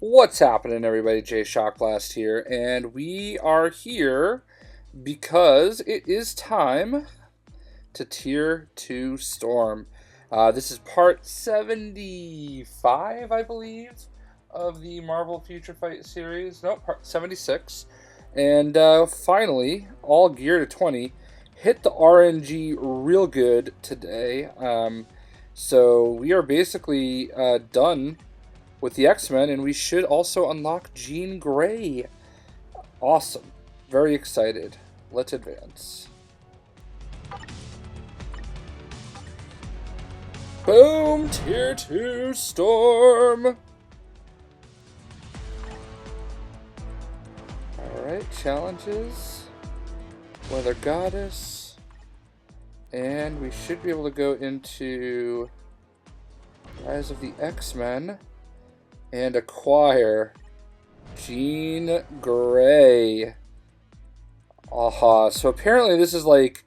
What's happening, everybody? JayShockblast here, and we are here because it is time to Tier 2 Storm. This is part 75, I believe, of the Marvel Future Fight series. No, part 76. And finally, all gear to 20, hit the RNG real good today. So we are basically done with the X-Men, and we should also unlock Jean Grey. Awesome. Very excited. Let's advance. Boom! Tier 2 Storm! Alright, challenges. Weather Goddess. And we should be able to go into Rise of the X-Men and acquire Jean Grey. Aha, so apparently this is like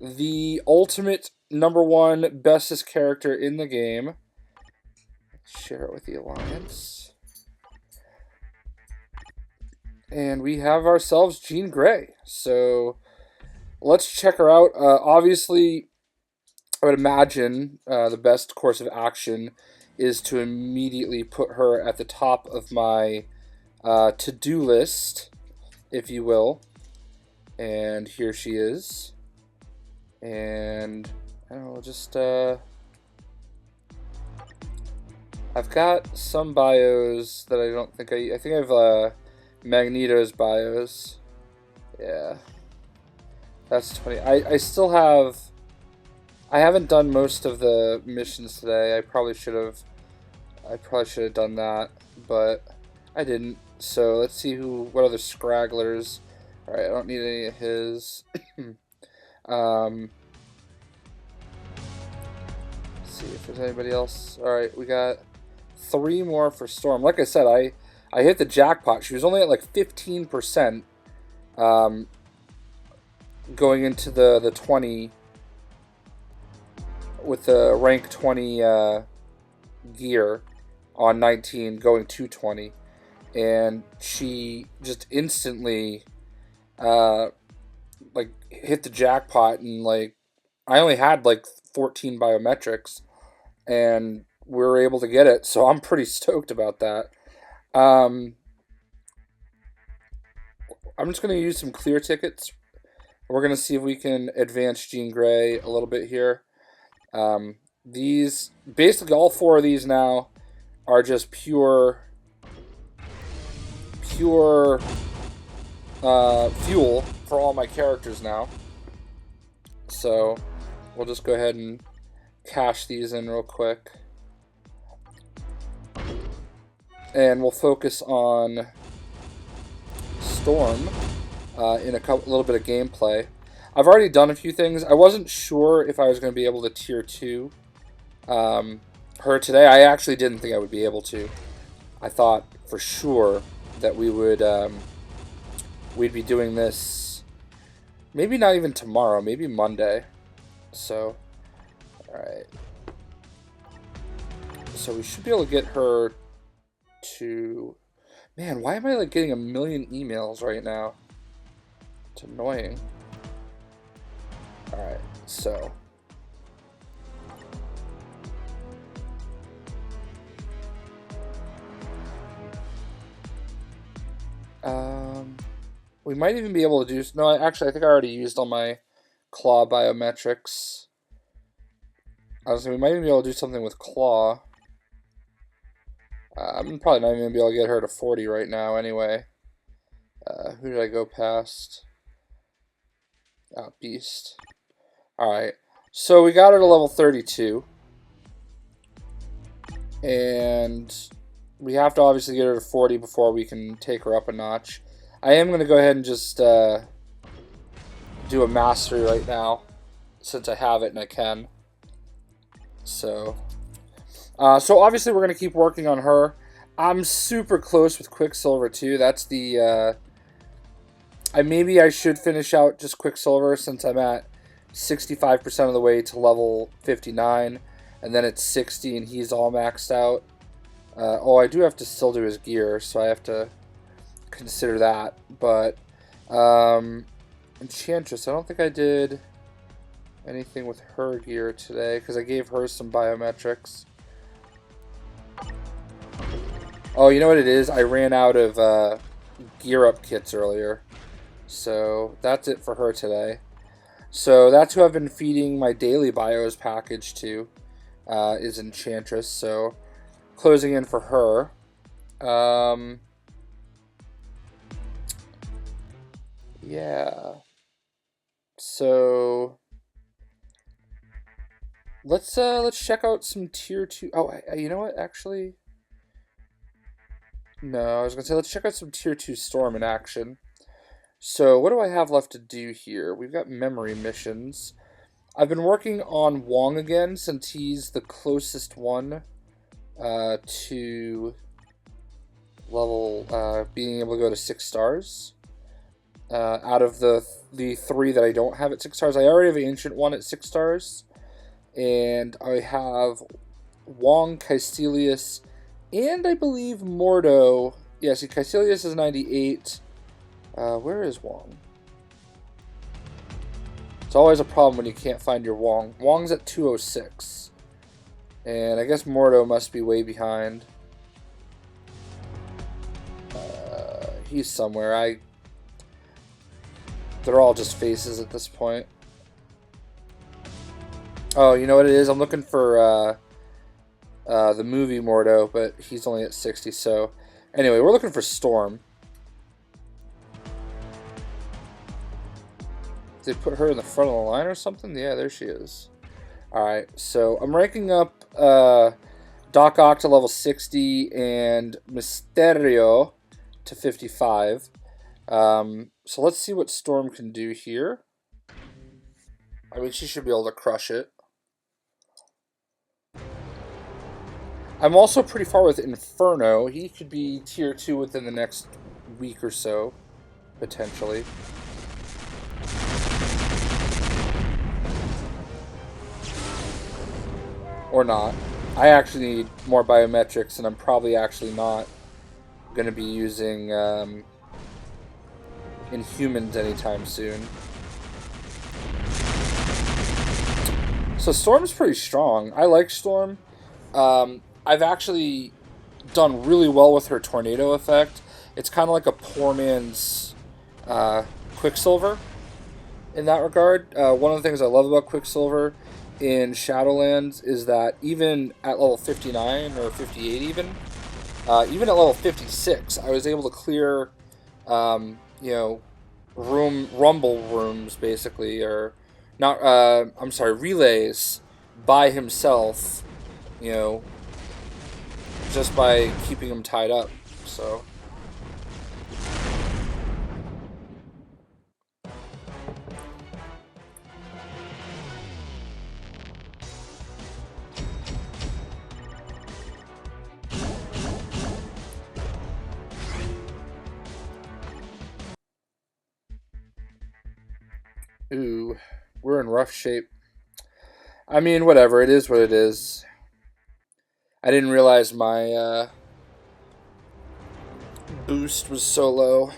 the ultimate #1 bestest character in the game. Let's share it with the Alliance. And we have ourselves Jean Grey. So let's check her out. Obviously, I would imagine the best course of action is to immediately put her at the top of my to-do list, if you will. And here she is. And I don't know, just I've got some bios that I don't think I think I have Magneto's bios. Yeah. That's 20. I still have, I haven't done most of the missions today. I probably should have done that, but I didn't. So let's see what other scragglers. All right, I don't need any of his. Let's see if there's anybody else. All right, we got 3 more for Storm. Like I said, I hit the jackpot. She was only at like 15%. Going into the 20 with the rank 20 gear on 19, going to 20, and she just instantly like hit the jackpot, and like I only had like 14 biometrics, and we were able to get it, so I'm pretty stoked about that. I'm just gonna use some clear tickets. We're going to see if we can advance Jean Grey a little bit here. These, basically all 4 of these now are just pure fuel for all my characters now. So we'll just go ahead and cash these in real quick. And we'll focus on Storm. In a little bit of gameplay. I've already done a few things. I wasn't sure if I was going to be able to tier 2 her today. I actually didn't think I would be able to. I thought for sure that we would we'd be doing this maybe not even tomorrow, maybe Monday. So, all right. So we should be able to get her to. Man, why am I like getting a million emails right now? It's annoying. Alright, so. We might even be able to do. No, actually, I think I already used all my claw biometrics. Honestly, we might even be able to do something with claw. I'm probably not even going to be able to get her to 40 right now anyway. Who did I go past? Beast. Alright, so we got her to level 32. And we have to obviously get her to 40 before we can take her up a notch. I am going to go ahead and just do a mastery right now, since I have it and I can. So obviously we're going to keep working on her. I'm super close with Quicksilver too. That's the maybe I should finish out just Quicksilver, since I'm at 65% of the way to level 59, and then it's 60 and he's all maxed out. Oh, I do have to still do his gear, so I have to consider that. But Enchantress, I don't think I did anything with her gear today because I gave her some biometrics. Oh, you know what it is? I ran out of gear up kits earlier. So that's it for her today. So that's who I've been feeding my daily bios package to, is Enchantress. So closing in for her. Yeah. So let's check out some tier 2. Oh, you know what? Actually, no. I was gonna say let's check out some tier 2 Storm in action. So what do I have left to do here? We've got memory missions. I've been working on Wong again since he's the closest one to level being able to go to 6 stars. Out of the 3 that I don't have at 6 stars, I already have an Ancient one at 6 stars, and I have Wong, Caecilius, and I believe Mordo. Yeah, see, Caecilius is 98. Where is Wong? It's always a problem when you can't find your Wong. Wong's at 206. And I guess Mordo must be way behind. He's somewhere. They're all just faces at this point. Oh, you know what it is? I'm looking for the movie Mordo, but he's only at 60. So anyway, we're looking for Storm. Did they put her in the front of the line or something? Yeah, there she is. Alright, so I'm ranking up Doc Ock to level 60 and Mysterio to 55. So let's see what Storm can do here. I mean, she should be able to crush it. I'm also pretty far with Inferno. He could be tier 2 within the next week or so, potentially. Or not. I actually need more biometrics, and I'm probably actually not going to be using Inhumans anytime soon. So Storm's pretty strong. I like Storm. I've actually done really well with her tornado effect. It's kind of like a poor man's Quicksilver in that regard. One of the things I love about Quicksilver in Shadowlands is that even at level 59 or 58 even at level 56, I was able to clear, you know, rumble rooms basically, or not, I'm sorry, relays by himself, you know, just by keeping him tied up, so. Ooh, we're in rough shape. I mean, whatever, it is what it is. I didn't realize my boost was so low.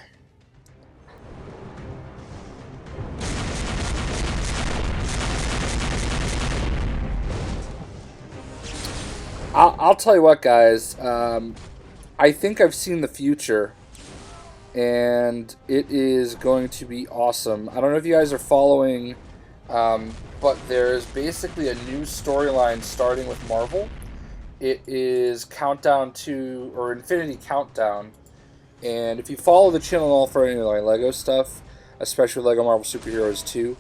I'll tell you what, guys. I think I've seen the future, and it is going to be awesome. I don't know if you guys are following, but there's basically a new storyline starting with Marvel. It is Countdown to, or Infinity Countdown. And if you follow the channel for any of my LEGO stuff, especially LEGO Marvel Superheroes 2,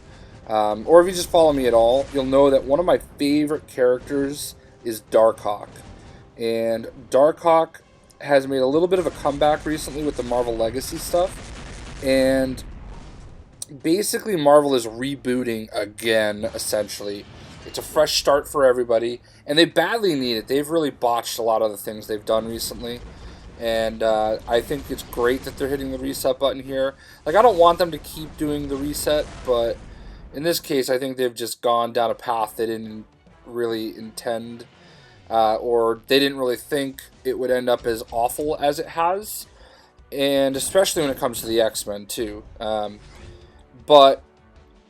or if you just follow me at all, you'll know that one of my favorite characters is Darkhawk. And Darkhawk has made a little bit of a comeback recently with the Marvel Legacy stuff. And basically Marvel is rebooting again, essentially. It's a fresh start for everybody, and they badly need it. They've really botched a lot of the things they've done recently, and I think it's great that they're hitting the reset button here. Like, I don't want them to keep doing the reset, but in this case, I think they've just gone down a path they didn't really intend. or they didn't really think it would end up as awful as it has, and especially when it comes to the X-Men too. But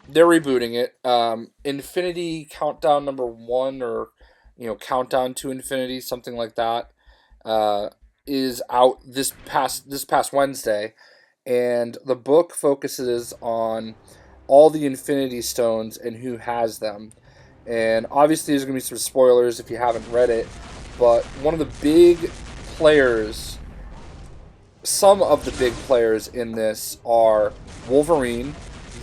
they're rebooting it. Infinity Countdown #1, or Countdown to Infinity, something like that, is out this past Wednesday, and the book focuses on all the Infinity Stones and who has them. And obviously, there's going to be some spoilers if you haven't read it, but one of the big players, some of the big players in this are Wolverine,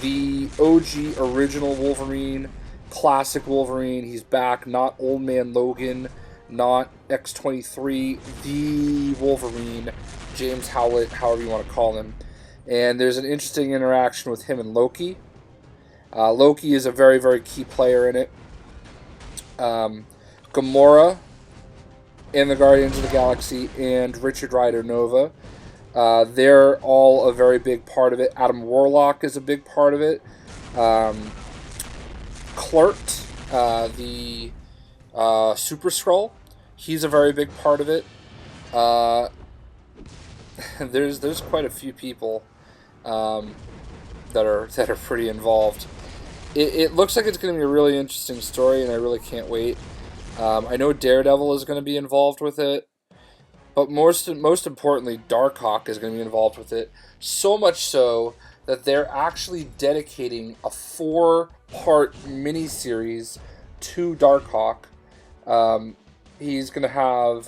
the OG original Wolverine, classic Wolverine. He's back, not Old Man Logan, not X-23, the Wolverine, James Howlett, however you want to call him. And there's an interesting interaction with him and Loki. Loki is a very, very key player in it. Gamora in the Guardians of the Galaxy, and Richard Rider Nova. They're all a very big part of it. Adam Warlock is a big part of it. Klart, the Super Skrull, he's a very big part of it. There's quite a few people that are pretty involved. It looks like it's going to be a really interesting story, and I really can't wait. I know Daredevil is going to be involved with it, but most importantly, Darkhawk is going to be involved with it. So much so that they're actually dedicating a 4-part miniseries to Darkhawk. He's going to have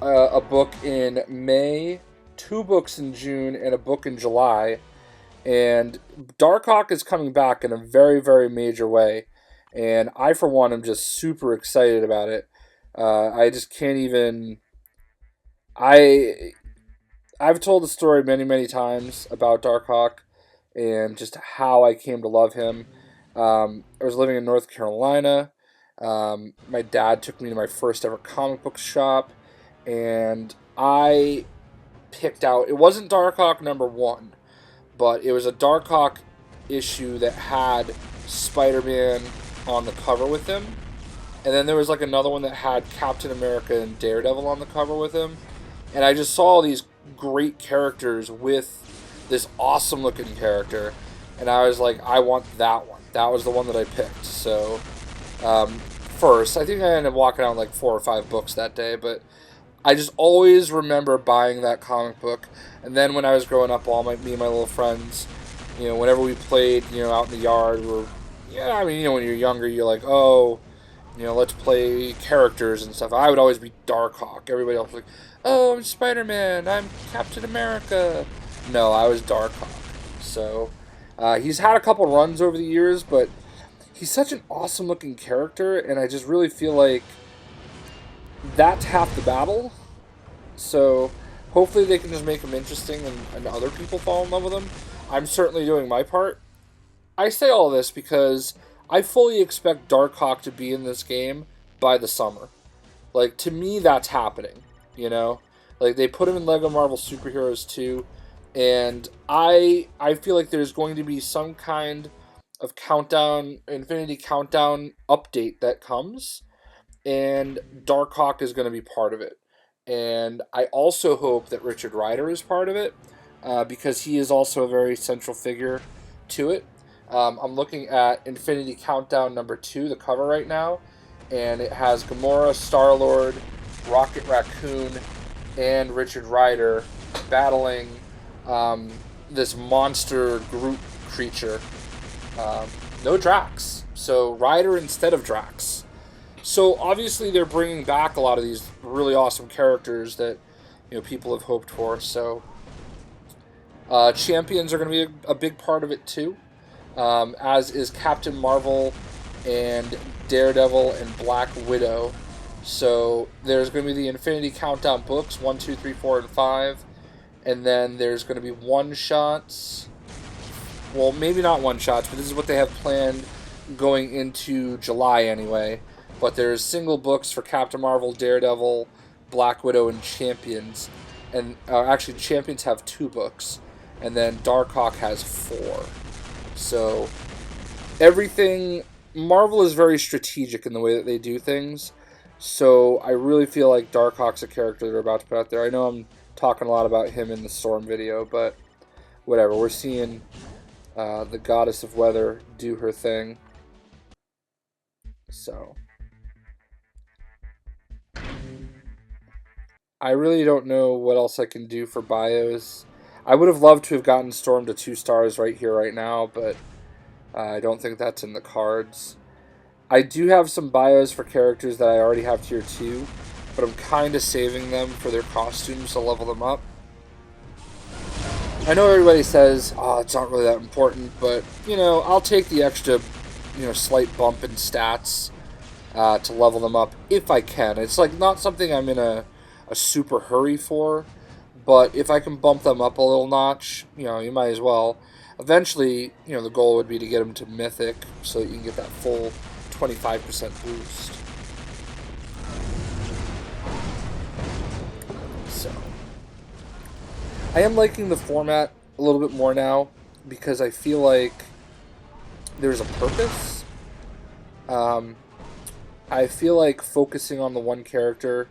a book in May, 2 books in June, and a book in July. And Darkhawk is coming back in a very, very major way. And I, for one, am just super excited about it. I just can't even... I've told the story many, many times about Darkhawk and just how I came to love him. I was living in North Carolina. My dad took me to my first ever comic book shop, and I picked out... It wasn't Darkhawk #1, but it was a Darkhawk issue that had Spider-Man on the cover with him. And then there was like another one that had Captain America and Daredevil on the cover with him. And I just saw all these great characters with this awesome looking character. And I was like, I want that one. That was the one that I picked. So, first, I think I ended up walking out like 4 or 5 books that day. But I just always remember buying that comic book. And then when I was growing up, me and my little friends, whenever we played, out in the yard, when you're younger, you're like, oh, let's play characters and stuff. I would always be Darkhawk. Everybody else was like, oh, I'm Spider-Man, I'm Captain America. No, I was Darkhawk. So, he's had a couple runs over the years, but he's such an awesome looking character, and I just really feel like that's half the battle. So, hopefully they can just make him interesting and other people fall in love with him. I'm certainly doing my part. I say all this because I fully expect Darkhawk to be in this game by the summer. Like, to me, that's happening, Like, they put him in LEGO Marvel Superheroes 2, and I feel like there's going to be some kind of Infinity Countdown update that comes, and Darkhawk is going to be part of it. And I also hope that Richard Rider is part of it, because he is also a very central figure to it. I'm looking at Infinity Countdown #2, the cover right now, and it has Gamora, Star-Lord, Rocket Raccoon, and Richard Rider battling this monster Groot creature. No Drax, so Rider instead of Drax. So obviously they're bringing back a lot of these really awesome characters that people have hoped for. So Champions are going to be a big part of it too. As is Captain Marvel and Daredevil and Black Widow. So there's going to be the Infinity Countdown books, 1, 2, 3, 4, and 5. And then there's going to be one-shots. Well, maybe not one-shots, but this is what they have planned going into July anyway. But there's single books for Captain Marvel, Daredevil, Black Widow, and Champions. And actually, Champions have 2 books. And then Darkhawk has 4. So, everything... Marvel is very strategic in the way that they do things. So I really feel like Darkhawk's a character they're about to put out there. I know I'm talking a lot about him in the Storm video, but whatever. We're seeing the Goddess of Weather do her thing. So I really don't know what else I can do for bios. I would have loved to have gotten Storm to 2 stars right here, right now, but I don't think that's in the cards. I do have some bios for characters that I already have tier 2, but I'm kind of saving them for their costumes to level them up. I know everybody says, oh, it's not really that important, but, you know, I'll take the extra, slight bump in stats to level them up if I can. It's like not something I'm in a super hurry for, but if I can bump them up a little notch, you might as well. Eventually, the goal would be to get them to Mythic so that you can get that full 25% boost. So, I am liking the format a little bit more now because I feel like there's a purpose. I feel like focusing on the one character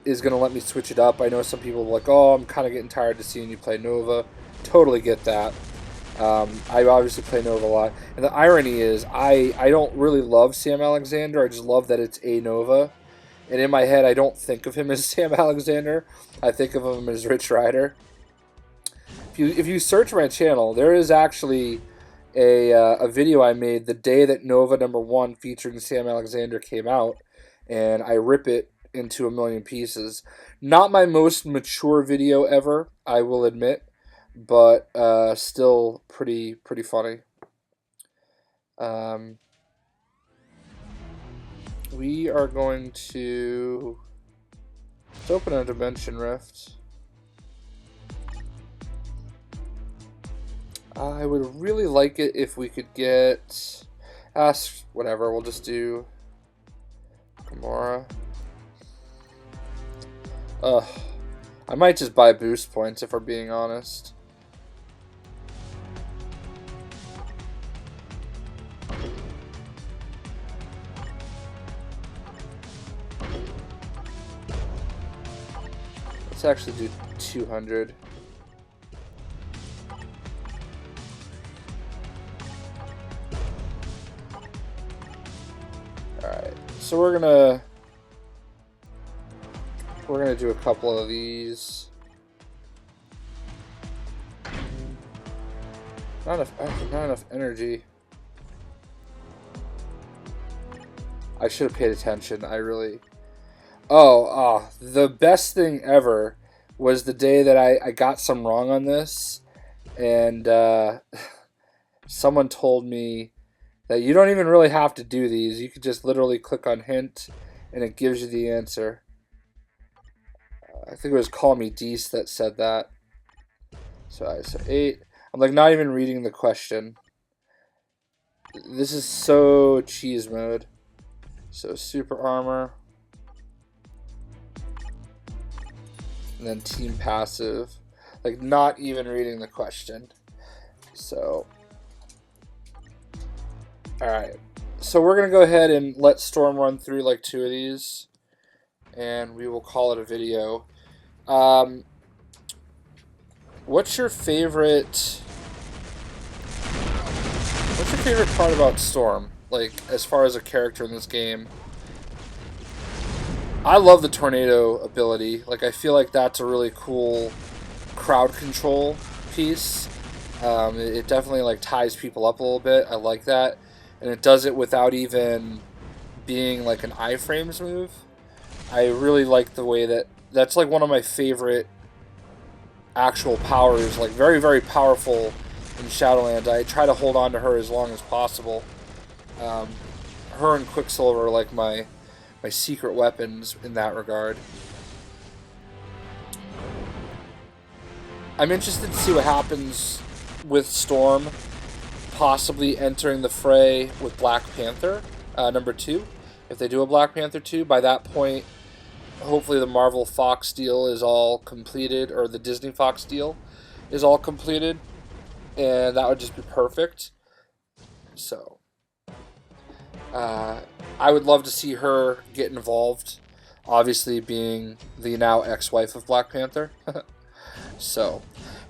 is going to let me switch it up. I know some people are like, oh, I'm kind of getting tired of seeing you play Nova. Totally get that. I obviously play Nova a lot. And the irony is, I don't really love Sam Alexander. I just love that it's a Nova. And in my head, I don't think of him as Sam Alexander. I think of him as Rich Rider. If you search my channel, there is actually a video I made the day that Nova #1 featuring Sam Alexander came out. And I rip it into a million pieces. Not my most mature video ever, I will admit, but still pretty funny. We are going to let's open a Dimension Rift. I would really like it if we could get whatever, we'll just do Gamora. I might just buy boost points if we're being honest. Let's actually do 200. Alright, so we're gonna do a couple of these. Not enough energy. I should have paid attention. I really... Oh, the best thing ever was the day that I got some wrong on this, and someone told me that you don't even really have to do these. You could just literally click on hint, and it gives you the answer. I think it was Call Me Deece that said that. So 8. I'm like not even reading the question. This is so cheese mode. So super armor. And then team passive. Like not even reading the question. So alright. So we're gonna go ahead and let Storm run through like 2 of these. And we will call it a video. What's your favorite part about Storm? Like, as far as a character in this game? I love the tornado ability. Like, I feel like that's a really cool crowd control piece. It definitely, like, ties people up a little bit. I like that. And it does it without even being, like, an iframes move. I really like the way that's, like, one of my favorite actual powers, like very, very powerful in Shadowlands. I try to hold on to her as long as possible. Her and Quicksilver are like my secret weapons in that regard. I'm interested to see what happens with Storm possibly entering the fray with Black Panther #2. If they do a Black Panther 2, by that point hopefully the Marvel Fox deal is all completed, or the Disney Fox deal is all completed, and that would just be perfect. So I would love to see her get involved, obviously being the now ex-wife of Black Panther. So,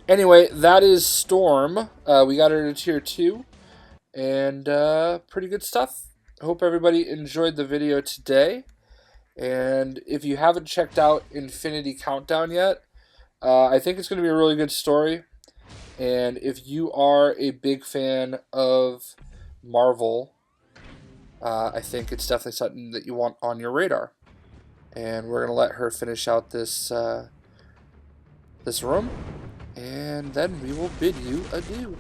anyway, that is Storm. We got her to tier 2, and pretty good stuff. Hope everybody enjoyed the video today. And if you haven't checked out Infinity Countdown yet, I think it's going to be a really good story. And if you are a big fan of Marvel, I think it's definitely something that you want on your radar. And we're going to let her finish out this this room, and then we will bid you adieu.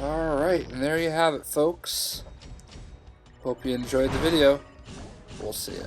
Alright, and there you have it, folks. Hope you enjoyed the video. We'll see ya.